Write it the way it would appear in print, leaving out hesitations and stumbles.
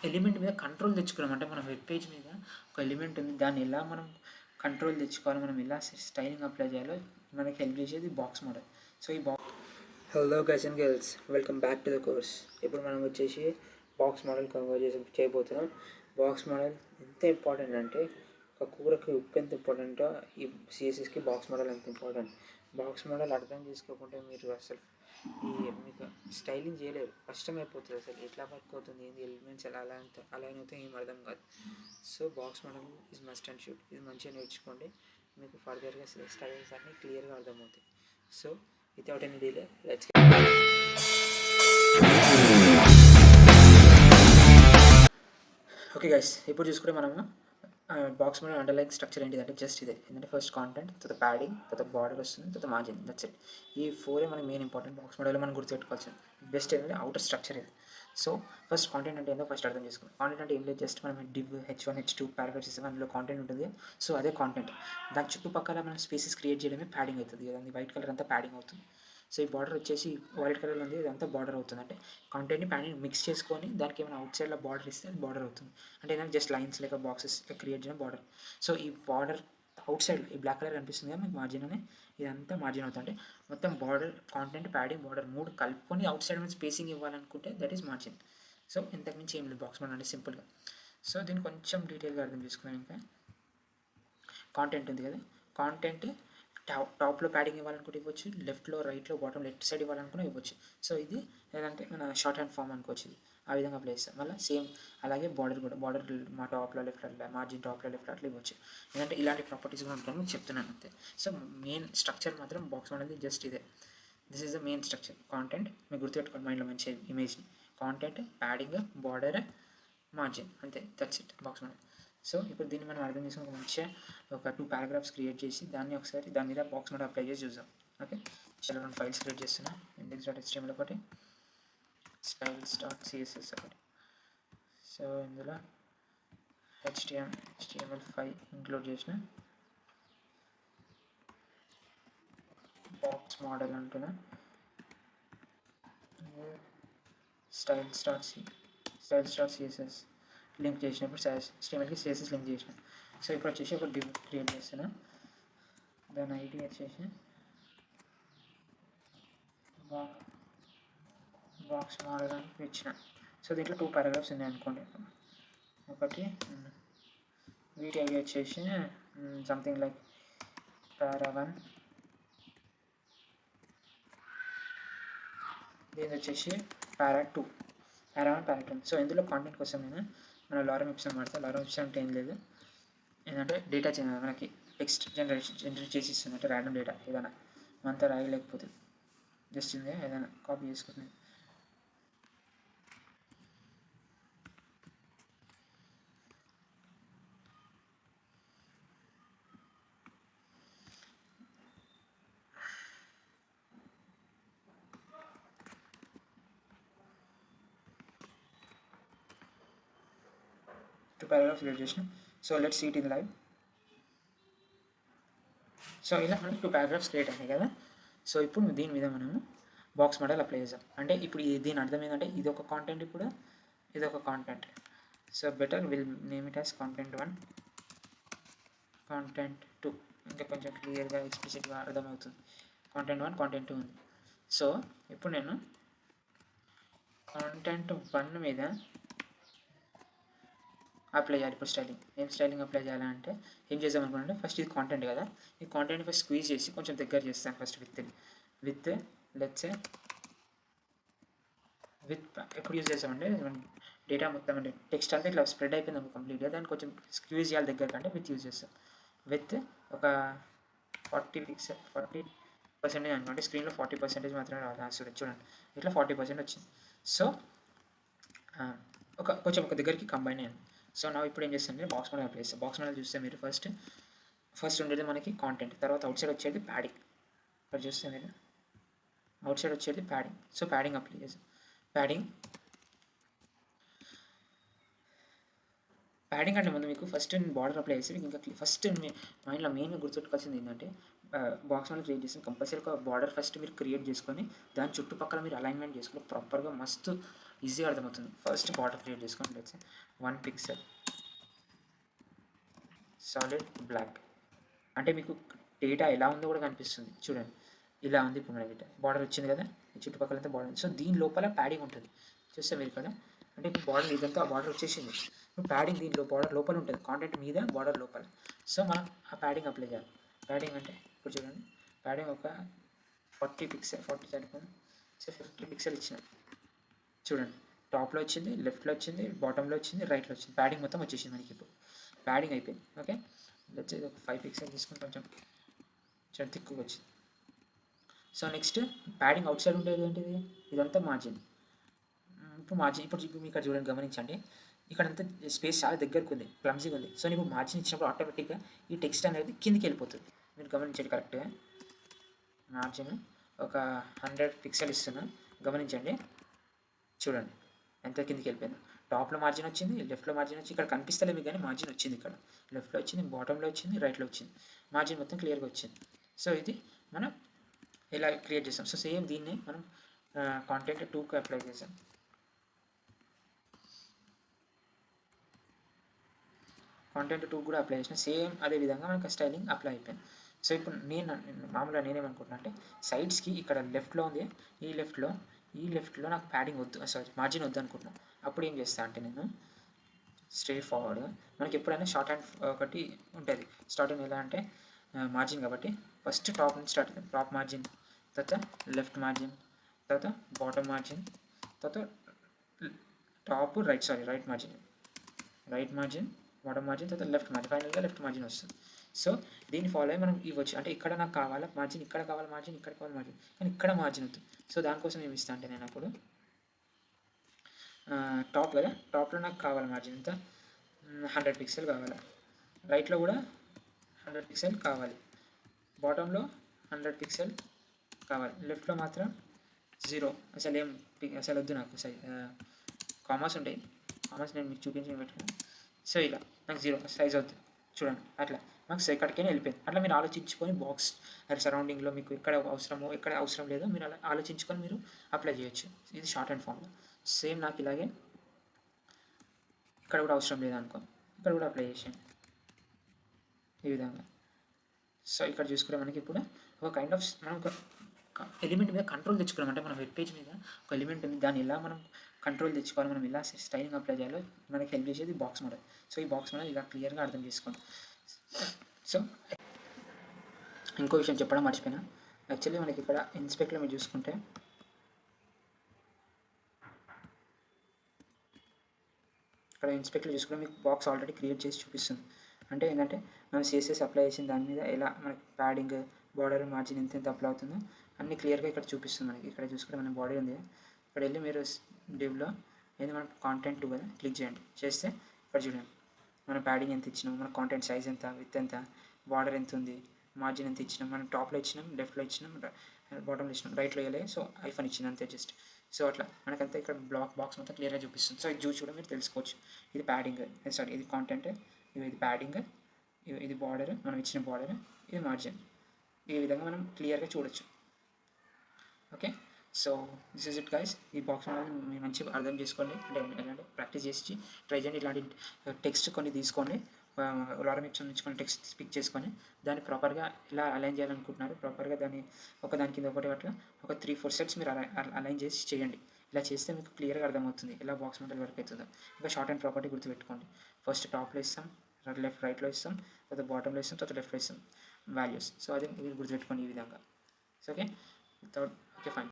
Element మీద control తెచ్చుకున్నాం. అంటే మన వెబ్ పేజ్ మీద ఒక ఎలిమెంట్ ఉంది, దాన్ని ఎలా మనం కంట్రోల్ తెచ్చుకోవాలి, మనం ఎలా స్టైలింగ్ అప్లై చేయాలో మనకి హెల్ప్ చేసేది బాక్స్ మోడల్. సో ఈ hello guys and girls, welcome back to the course. ఇప్పుడు మనం వచ్చేసి బాక్స్ మోడల్ కవర్ చేయబోతున్నాం. బాక్స్ మోడల్ ఎంత ఇంపార్టెంట్ అంటే, ఒక కూరకి ఉప్పు ఎంత ఇంపార్టెంటో ఈ సిఎస్ఎస్కి బాక్స్ మోడల్ ఎంత ఇంపార్టెంట్. బాక్స్ మోడల్ అర్థం చేసుకోకుంటే మీరు అసలు మీకు స్టైలింగ్ చేయలేరు, కష్టమైపోతుంది. అసలు ఎట్లా వర్క్ అవుతుంది, ఏంది ఎలిమెంట్స్ ఎలా అలైన్ అవుతాయి ఏం అర్థం కాదు. So box model is must and should. ఇది మంచిగా నేర్చుకోండి, మీకు ఫర్దర్గా స్టైలింగ్స్ అన్నీ క్లియర్గా అర్థమవుతాయి. So without any delay let's okay guys. ఇప్పుడు చూసుకుంటే మనము బాక్స్ మోడల్ అండర్లైన్ స్ట్రక్చర్ ఏంటిదంటే జస్ట్ ఇదే. ఏంటంటే ఫస్ట్ కాంటెంట్, తర్వాత ప్యాడింగ్, తర్వాత బార్డర్ వస్తుంది, తర్వాత మార్జిన్. That's it. ఈ ఫోరే మనకి మెయిన్ ఇంపార్టెంట్ బాక్స్ మోడల్లో మనం గుర్తుపెట్టుకోవాల్సింది. బెస్ట్ ఏంటంటే అవుటర్ స్ట్రక్చర్ ఇది. సో ఫస్ట్ కాంటెంట్ అంటే ఏంటో ఫస్ట్ అర్థం చేసుకోండి. కాంటెంట్ అంటే ఏం లేదు, జస్ట్ మనం డివ్ H1 H2 పారాగ్రాఫ్స్ ఇస్తాం, అందులో కాంటెంట్ ఉంటుంది. సో అదే కాంటెంట్. దాని చుట్టుపక్కల మనం స్పేసెస్ క్రియేట్ చేయడమే ప్యాడింగ్ అవుతుంది కదా. వైట్ కలర్ అంతా ప్యాడింగ్ అవుతుంది. సో ఈ బార్డర్ వచ్చేసి వైట్ కలర్లో ఉంది, ఇదంతా బార్డర్ అవుతుంది. అంటే కాంటెంట్ని ప్యాడింగ్ మిక్స్ చేసుకొని దానికి ఏమైనా అవుట్ సైడ్లో బార్డర్ ఇస్తే అది బార్డర్ అవుతుంది. అంటే ఏంటంటే జస్ట్ లైన్స్ లేక బాక్సెస్ క్రియేట్ చేయడం బార్డర్. సో ఈ బార్డర్ అవుట్ సైడ్ ఈ బ్లాక్ కలర్ కనిపిస్తుంది కదా మీకు మార్జిన్ అని, ఇదంతా మార్జిన్ అవుతుంది. అంటే మొత్తం బార్డర్, కాంటెంట్, ప్యాడింగ్, బార్డర్ మూడు కలుపుకొని అవుట్ సైడ్ మీద స్పేసింగ్ ఇవ్వాలనుకుంటే దట్ ఈస్ మార్జిన్. సో ఇంతకుమించి ఏం లేదు బాక్స్ మోడల్ అంటే సింపుల్గా. సో దీన్ని కొంచెం డీటెయిల్గా అర్థం చేసుకున్నాం. ఇంకా కాంటెంట్ ఉంది కదా, కాంటెంట్ టాప్లో ప్యాడింగ్ ఇవ్వాలనుకుంటే ఇవ్వచ్చు, లెఫ్ట్లో, రైట్లో, బాటమ్, లెఫ్ట్ సైడ్ ఇవ్వాలనుకున్నా ఇవ్వచ్చు. సో ఇది ఏదంటే మన షార్ట్ హ్యాండ్ ఫామ్ అనుకోవచ్చు. ఇది ఆ విధంగా అప్లై చేస్తాం. మళ్ళీ సేమ్ అలాగే బార్డర్ కూడా, బార్డర్ మా టాప్లో లెఫ్ట్ అట్లా, మార్జిన్ టాప్లో లెఫ్ట్ అట్లా ఇవ్వచ్చు. ఎందుకంటే ఇలాంటి ప్రాపర్టీస్ కూడా ఉంటాయని మీకు చెప్తున్నాను అంతే. సో మెయిన్ స్ట్రక్చర్ మాత్రం బాక్స్ అనేది జస్ట్ ఇదే. This is the main structure. Content మీకు గుర్తుపెట్టుకోండి మైండ్లో మంచి ఇమేజ్ని. కాంటెంట్, ప్యాడింగ్, బార్డర్, మార్జిన్, అంతే. That's it box model. So ఇప్పుడు దీన్ని మనం అర్థం చేసుకుని మంచిగా ఒక 2 పారాగ్రాఫ్స్ క్రియేట్ చేసి దాన్ని ఒకసారి దాని మీద బాక్స్ మోడల్ అప్లై చేసి చూద్దాం. ఓకే, చాలా రెండు ఫైల్స్ క్రియేట్ చేస్తున్నా. index.html ఒకటి, styles.css ఒకటి. సో ఇందులో HTML5 ఇంక్లూడ్ చేసిన బాక్స్ మోడల్ అంటున్నా, styles.css లింక్ చేసినప్పుడు HTMLకి CSS లింక్ చేసిన. సో ఇప్పుడు వచ్చేసి ఒక డివ్ క్రియేట్ చేస్తున్నా, దాని ఐడి వచ్చేసి బాక్స్ మోడల్ అని ఇచ్చిన. సో దీంట్లో 2 పారాగ్రాఫ్స్ ఉన్నాయి అనుకోండి. ఒకటి వీటి ఐడి వచ్చేసి సంథింగ్ లైక్ para1, దీని వచ్చేసి para2, para1, para2. సో ఇందులో కాంటెంట్ కోసం నేను మన లారం ఇప్సాన్ వాడతా. లారం ఇప్సాన్ అంటే ఏం లేదు, ఏంటంటే డేటా మనకి టెక్స్ట్ జనరేట్ చేసి ఇస్తుంది. అంటే ర్యాండమ్ డేటా ఏదైనా మనతో రాయలేకపోతే జస్ట్ ఇందే ఏదైనా కాపీ చేసుకుంటుంది. పారాగ్రాఫ్ క్రియేట్ చేసిన. So let's see it in live. So ఇలా మనకి 2 పారాగ్రాఫ్స్ క్రియేట్ అయినాయి కదా. సో ఇప్పుడు దీని మీద మనము బాక్స్ మోడల్ అప్లై చేద్దాం. అంటే ఇప్పుడు దీని అర్థం ఏంటంటే ఇది ఒక కాంటెంట్, ఇప్పుడు ఇది ఒక content. So better will name it as content1, content2. ఇంకా కొంచెం క్లియర్గా ఎక్స్ప్లిసిట్గా అర్థమవుతుంది. content1, content2 ఉంది. సో ఇప్పుడు నేను content1 మీద అప్లై చేయాలి. ఇప్పుడు స్టైలింగ్ అప్లై చేయాలంటే ఏం చేద్దాం అనుకుంటే, ఫస్ట్ ఇది కాంటెంట్ కదా, ఈ కాంటెంట్ ఫస్ట్ స్క్వీజ్ చేసి కొంచెం దగ్గర చేస్తాను. ఫస్ట్ విత్ లెట్స్ ఎప్పుడు యూజ్ చేస్తామంటే డేటా మొత్తం అంటే టెక్స్ట్ అంతా ఇట్లా స్ప్రెడ్ అయిపోయింది కంప్లీట్గా, దాన్ని కొంచెం స్క్వీజ్ చేయాలి దగ్గర కంటే విత్ యూజ్ చేస్తాం. విత్ ఒక 40% అనుకోండి. స్క్రీన్లో 40% మాత్రమే రాదు, చూడండి ఇట్లా 40% వచ్చింది. సో కొంచెం ఒక దగ్గరికి కంబైన్ అయ్యింది. సో నా ఇప్పుడు ఏం చేస్తాను, బాక్స్ మోడల్ అప్లై చేస్తాను. బాక్స్ మోడల్ చూస్తే మీరు ఫస్ట్ ఉండేది మనకి కాంటెంట్, తర్వాత అవుట్ సైడ్ వచ్చేది ప్యాడింగ్. ఇక్కడ చూస్తే మీరు అవుట్ సైడ్ వచ్చేది ప్యాడింగ్. సో ప్యాడింగ్ అప్లై చేస్తాం. ప్యాడింగ్ అంటే ముందు మీకు ఫస్ట్ బార్డర్ అప్లై చేసి మీకు ఇంకా ఫస్ట్ మైండ్లో మెయిన్గా గుర్తుపెట్టుకోవాల్సింది ఏంటంటే, బాక్స్ మోడల్ క్రియేట్ చేసిన కంపల్సరీ ఒక బార్డర్ ఫస్ట్ మీరు క్రియేట్ చేసుకొని దాని చుట్టుపక్కల మీరు అలైన్మెంట్ చేసుకుని ప్రాపర్గా మస్తు ఈజీగా అర్థమవుతుంది. ఫస్ట్ బార్డర్ క్రియేట్ చేసుకోండి. Let's 1 pixel solid black. అంటే మీకు డేటా ఎలా ఉందో కూడా కనిపిస్తుంది చూడండి. ఇలా ఉంది ఇప్పుడు మన డేటా. బార్డర్ వచ్చింది కదా, చుట్టుపక్కలంతా బార్డర్. సో దీని లోపల ప్యాడింగ్ ఉంటుంది. చూస్తే మీరు ఇక్కడ అంటే ఇప్పుడు బార్డర్ ఇదంతా బార్డర్ వచ్చేసింది. ఇప్పుడు ప్యాడింగ్ దీంట్లో బార్డర్ లోపల ఉంటుంది, కాంటెంట్ మీద బార్డర్ లోపల. సో మనం ఆ ప్యాడింగ్ అప్లై చేయాలి. ప్యాడింగ్ అంటే ఇప్పుడు చూడండి, ప్యాడింగ్ ఒక 40 పిక్సెల్, 40 సరిపోయింది. సో 50 పిక్సెల్ ఇచ్చిన చూడండి. టాప్లో వచ్చింది, లెఫ్ట్లో వచ్చింది, బాటంలో వచ్చింది, రైట్లో వచ్చింది. ప్యాడింగ్ మొత్తం వచ్చేసింది మనకి. ఇప్పుడు ప్యాడింగ్ అయిపోయింది. ఓకే, వచ్చేది ఒక 5 పిక్సెల్ తీసుకుని కొంచెం తిక్కుగా వచ్చింది. So next padding out side ఉండేది ఏంటిది, ఇదంతా మార్జిన్. ఇప్పుడు మీకు ఇక్కడ చూడండి, గమనించండి. ఇక్కడంతా స్పేస్ చాలా దగ్గరకు ఉంది, క్లమ్జీగా ఉంది. సో నీకు మార్జిన్ ఇచ్చినప్పుడు ఆటోమేటిక్గా ఈ టెక్స్ట్ అనేది కిందికి వెళ్ళిపోతుంది. మీరు గమనించండి కరెక్ట్గా. మార్జిన్ ఒక 100 పిక్సెల్ ఇస్తున్నా, గమనించండి. చూడండి ఎంత కిందికి వెళ్ళిపోయింది. టాప్లో మార్జిన్ వచ్చింది, లెఫ్ట్లో మార్జిన్ వచ్చి ఇక్కడ కనిపిస్తలేదు కానీ మార్జిన్ వచ్చింది. ఇక్కడ లెఫ్ట్లో వచ్చింది, బాటంలో వచ్చింది, రైట్లో వచ్చింది. మార్జిన్ మొత్తం క్లియర్గా వచ్చింది. సో ఇది మనం ఇలా క్రియేట్ చేస్తాం. సో సేమ్ దీన్ని మనం కాంటెంట్ 2కి అప్లై చేసాం. కాంటెంట్ 2 కూడా అప్లై చేసిన సేమ్ అదే విధంగా మనకు స్టైలింగ్ అప్లై అయిపోయింది. సో ఇప్పుడు మామూలుగా నేనేమనుకుంటున్నా అంటే సైడ్స్కి ఇక్కడ లెఫ్ట్లో ఉంది, ఈ లెఫ్ట్లో నాకు ప్యాడింగ్ వద్దు, సారీ మార్జిన్ వద్దు అనుకుంటున్నాను. అప్పుడు ఏం చేస్తా అంటే నేను స్ట్రైట్ ఫార్వర్డ్గా మనకి ఎప్పుడైనా షార్ట్ హ్యాండ్ ఒకటి ఉంటుంది. స్టార్ట్ హ్యాండ్ ఎలా అంటే మార్జిన్ కాబట్టి ఫస్ట్ టాప్ నుంచి స్టార్ట్ అవుతుంది. టాప్ మార్జిన్, తర్వాత లెఫ్ట్ మార్జిన్, తర్వాత బాటమ్ మార్జిన్, తర్వాత top right margin, bottom margin, తర్వాత లెఫ్ట్ మార్జిన్, ఫైనల్గా లెఫ్ట్ మార్జిన్ వస్తుంది. సో దీన్ని ఫాలో అయ్యి మనం ఇవ్వచ్చు. అంటే ఇక్కడ నాకు కావాలా మార్జిన్, ఇక్కడ కావాలి మార్జిన్, ఇక్కడ కావాలి మార్జిన్, కానీ ఇక్కడ మార్జిన్ అవుతుంది. సో దానికోసం ఏమి ఇస్తాను అంటే నేను అప్పుడు టాప్ కదా, టాప్లో నాకు కావాలి మార్జిన్ ఎంత 100 పిక్సెల్ కావాలి, రైట్లో కూడా 100 పిక్సెల్ కావాలి, బాటంలో 100 పిక్సెల్ కావాలి, లెఫ్ట్లో మాత్రం 0. అసలు వద్దు నాకు. కామర్స్ ఉంటాయి, కామర్స్ నేను మీకు చూపించి పెట్టుకున్నాను. సో ఇలా నాకు 0 సైజ్ వద్దు చూడండి. అట్లా మాకు ఎక్కడికైనా వెళ్ళిపోయింది. అట్లా మీరు ఆలోచించుకొని బాక్స్ సరౌండింగ్లో మీకు ఎక్కడ అవసరమో ఎక్కడ అవసరం లేదో మీరు అలా ఆలోచించుకొని మీరు అప్లై చేయొచ్చు. ఇది షార్ట్ హ్యాండ్ ఫామ్లో. సేమ్ నాకు ఇలాగే ఇక్కడ కూడా అవసరం లేదనుకో, ఇక్కడ కూడా అప్లై చేసాను ఈ విధంగా. సో ఇక్కడ చూసుకుంటే మనకి ఇప్పుడు ఒక కైండ్ ఆఫ్ మనం ఒక ఎలిమెంట్ మీద కంట్రోల్ తెచ్చుకున్నాం. అంటే మన వెబ్ పేజ్ మీద ఒక ఎలిమెంట్ ఉంది, దాన్ని ఎలా మనం కంట్రోల్ తెచ్చుకోవాలి, మనం ఎలా స్టైలింగ్ అప్లై చేయాలో మనకి హెల్ప్ చేసేది బాక్స్ మోడల్. సో ఈ బాక్స్ మోడల్ ఇలా క్లియర్గా అర్థం చేసుకోండి. సో ఇంకో విషయం చెప్పడం మర్చిపోయినా, యాక్చువల్లీ మనకి ఇక్కడ ఇన్స్పెక్ట్లో మీరు చూసుకుంటే ఇక్కడ ఇన్స్పెక్ట్లో చూసుకుంటే మీకు బాక్స్ ఆల్రెడీ క్రియేట్ చేసి చూపిస్తుంది. అంటే ఏంటంటే మనం CSS అప్లై చేసిన దాని మీద ఎలా మనకి ప్యాడింగ్, బార్డర్, మార్జిన్ ఎంత అప్లై అవుతుందో అన్నీ క్లియర్గా ఇక్కడ చూపిస్తుంది మనకి. ఇక్కడ చూసుకుంటే మన బాడీ ఉంది, ఇక్కడ వెళ్ళి మీరు డివ్లో ఏది మనం కాంటెంట్ 2 కదా క్లిక్ చేయండి. చేస్తే ఇక్కడ చూడండి మన ప్యాడింగ్ ఎంత ఇచ్చినాం, మన కాంటెంట్ సైజ్ ఎంత, విత్ ఎంత, బార్డర్ ఎంత ఉంది, మార్జిన్ ఎంత ఇచ్చినాం, మనం టాప్లో ఇచ్చినాం, లెఫ్ట్లో ఇచ్చినాం, బాటంలో ఇచ్చినాం, రైట్లో వేయలే. సో ఐఫోన్ ఇచ్చింది అంతే జస్ట్. సో అట్లా మనకంతా ఇక్కడ బాక్స్ మొత్తం క్లియర్గా చూపిస్తుంది. సో ఇది చూసి కూడా మీరు తెలుసుకోవచ్చు. ఇది ప్యాడింగ్, సారీ ఇది కాంటెంట్, ఇది ప్యాడింగ్, ఇది బార్డర్, మనం ఇచ్చిన బార్డర్, ఇది మార్జిన్. ఈ విధంగా మనం క్లియర్గా చూడొచ్చు. Okay, so this is it guys. ఈ బాక్స్ అనేది మీరు మంచిగా అర్థం చేసుకోండి. అంటే ప్రాక్టీస్ చేసి ట్రై చేయండి. ఇలాంటి టెక్స్ట్ కొన్ని తీసుకోండి, లారమిక్స్ నుంచి టెక్స్ట్ పిక్ చేసుకొని దాన్ని ప్రాపర్గా ఎలా అలైన్ చేయాలనుకుంటున్నారు, ప్రాపర్గా దాన్ని ఒకదాని కింద ఒకటి అట్లా ఒక 3-4 సెట్స్ మీరు అలైన్ చేసి చేయండి. ఇలా చేస్తే మీకు క్లియర్గా అర్థమవుతుంది ఎలా బాక్స్ మోడల్ వర్క్ అవుతుందో. ఇంకా షార్ట్ అండ్ ప్రాపర్టీ గుర్తుపెట్టుకోండి. ఫస్ట్ టాప్లో ఇస్తాం, రైట్లో ఇస్తాం, తర్వాత బాటంలో ఇస్తాం, తర్వాత లెఫ్ట్లో ఇస్తాం వాల్యూస్. సో అది మీరు గుర్తుపెట్టుకోండి ఈ విధంగా. Okay, okay fine.